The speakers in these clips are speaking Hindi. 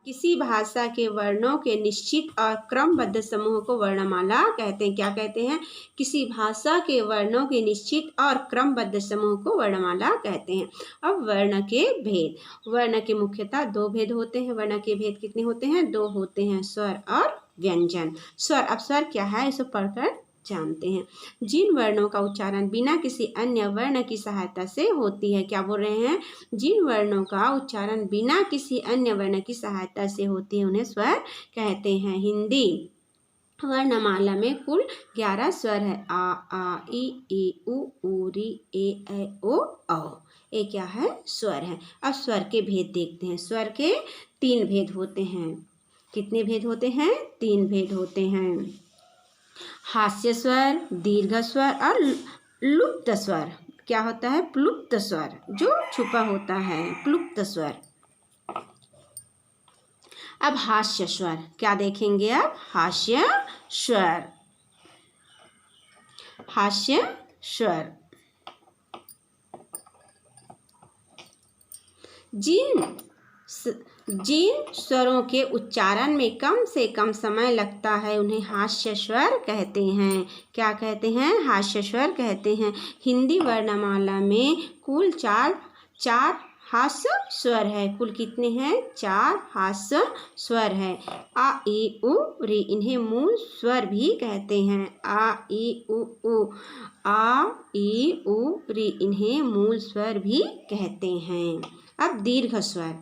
किसी भाषा के वर्णों के निश्चित और क्रमबद्ध समूह को वर्णमाला कहते हैं। क्या कहते हैं? किसी भाषा के वर्णों के निश्चित और क्रमबद्ध समूह को वर्णमाला कहते हैं। अब वर्ण के भेद। वर्ण के मुख्यतः दो भेद होते हैं। वर्ण के भेद कितने होते हैं? दो होते हैं, स्वर और व्यंजन। स्वर, अब स्वर क्या है इसे पढ़कर जानते हैं। जिन वर्णों का उच्चारण बिना किसी अन्य वर्ण की सहायता से होती है। क्या बोल रहे हैं? जिन वर्णों का उच्चारण बिना किसी अन्य वर्ण की सहायता से होती है उन्हें स्वर कहते हैं। हिंदी वर्णमाला में कुल 11 स्वर है। आ ई उ री ए ऐ ओ औ। ये क्या है? स्वर है। अब स्वर के भेद देखते हैं। स्वर के 3 भेद होते हैं। कितने भेद होते हैं? 3 भेद होते हैं। हास्य स्वर, दीर्घ स्वर और लुप्त स्वर। क्या होता है? प्लुप्त स्वर, जो छुपा होता है, प्लुप्त स्वर। अब हास्य स्वर क्या देखेंगे? अब हास्य स्वर। हास्य स्वर जिन स्वरों के उच्चारण में कम से कम समय लगता है उन्हें हास्य स्वर कहते हैं। क्या कहते हैं? हास्य स्वर कहते हैं। हिंदी वर्णमाला में कुल चार हास्य स्वर है। कुल कितने हैं? 4 हास्य स्वर है। आ ई उ री इन्हें मूल स्वर भी कहते हैं। आ ई उ आ ई उ री इन्हें मूल स्वर भी कहते हैं। अब दीर्घ स्वर।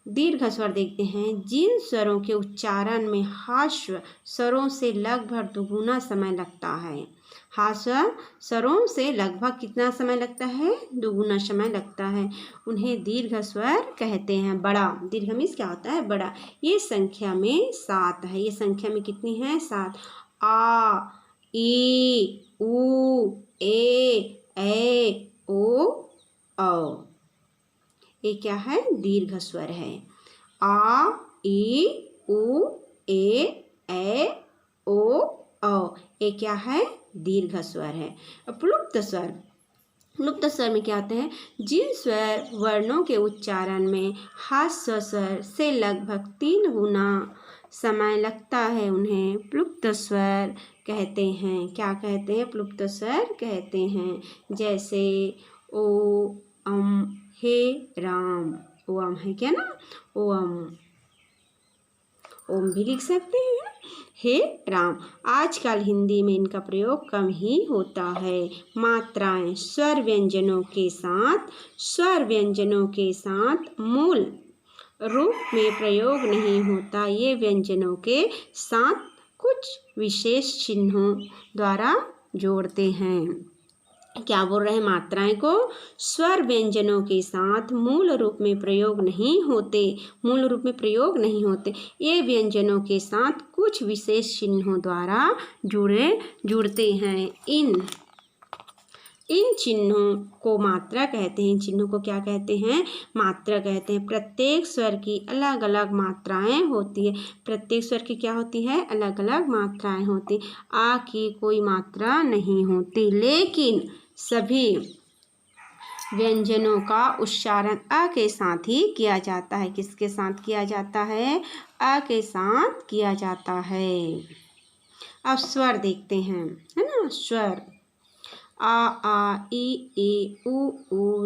दीर्घ स्वर देखते हैं। जिन स्वरों के उच्चारण में हास्य स्वरों से लगभग दुगुना समय लगता है। हास्य स्वरों से लगभग कितना समय लगता है? दुगुना समय लगता है। उन्हें दीर्घ स्वर कहते हैं। बड़ा, दीर्घ मीन्स क्या होता है? बड़ा। ये संख्या में 7 है। ये संख्या में कितनी है? 7। आ ई उ ए ऐ ओ औ। ये क्या है? दीर्घ स्वर है। आ ई उ ए ऐ ओ औ। ये क्या है? दीर्घ स्वर है। प्लुप्त स्वर। लुप्त स्वर में क्या होते हैं? जिन स्वर वर्णों के उच्चारण में हास्य स्वर से लगभग 3 गुना समय लगता है उन्हें प्लुप्त स्वर कहते हैं। क्या कहते हैं? प्लुप्त स्वर कहते हैं। जैसे ओ अम हे राम। ओम है क्या ना? ओम, ओम भी लिख सकते हैं। हे राम। आजकल हिंदी में इनका प्रयोग कम ही होता है। मात्राएं। स्वर व्यंजनों के साथ मूल रूप में प्रयोग नहीं होता। ये व्यंजनों के साथ कुछ विशेष चिन्हों द्वारा जोड़ते हैं। क्या बोल रहे हैं? मात्राएं को स्वर व्यंजनों के साथ मूल रूप में प्रयोग नहीं होते। ये व्यंजनों के साथ कुछ विशेष चिन्हों द्वारा जुड़ते हैं। इन चिन्हों को मात्रा कहते हैं। इन चिन्हों को क्या कहते हैं? मात्रा कहते हैं। प्रत्येक स्वर की अलग अलग मात्राएं होती है। प्रत्येक स्वर की क्या होती है? अलग अलग मात्राएं होती। आ की कोई मात्रा नहीं होती, लेकिन सभी व्यंजनों का उच्चारण अ के साथ ही किया जाता है। किसके साथ किया जाता है? अ के साथ किया जाता है। अब स्वर देखते हैं, है ना? स्वर। आ ई उ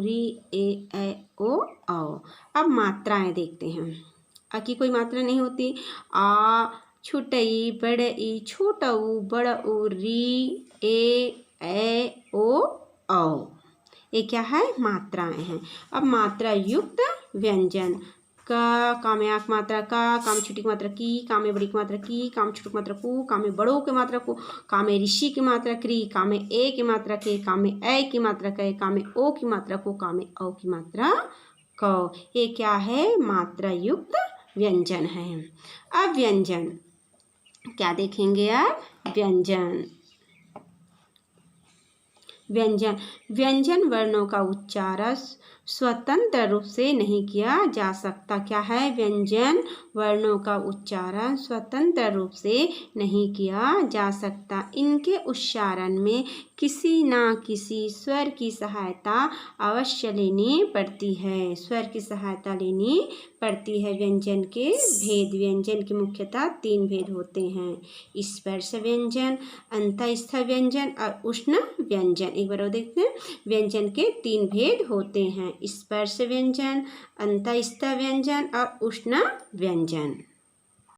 री ए ऐ ओ औ। अब मात्राएं देखते हैं। अ की कोई मात्रा नहीं होती। आ छुटई बड़ई छोटऊ बड़ऊ री ए ऐ ओ औ। ये क्या है? मात्राएं हैं। अब मात्रा युक्त व्यंजन। का में आँख मात्रा का में छोटी की मात्रा की में बड़ी की मात्रा की में छोटी की मात्रा कु में बड़ों की मात्रा को, में ऋषि की मात्रा क्री, में ए की मात्रा के, में ऐ की मात्रा कै, में ओ की मात्रा को, में औ की मात्रा क। ये क्या है? मात्रा युक्त व्यंजन है। अब व्यंजन क्या देखेंगे? अब व्यंजन व्यंजन वर्णों का उच्चारण स्वतंत्र रूप से नहीं किया जा सकता। क्या है? व्यंजन वर्णों का उच्चारण स्वतंत्र रूप से नहीं किया जा सकता। इनके उच्चारण में किसी न किसी स्वर की सहायता अवश्य लेनी पड़ती है। स्वर की सहायता लेनी पड़ती है। व्यंजन के भेद, व्यंजन के मुख्यतः 3 भेद होते हैं: स्पर्श व्यंजन, अंतःस्थ व्यंजन और उष्ण व्यंजन। एक बार और देखते हैं। व्यंजन के 3 भेद होते हैं: स्पर्श व्यंजन, अंतःस्थ व्यंजन और उष्ण व्यंजन।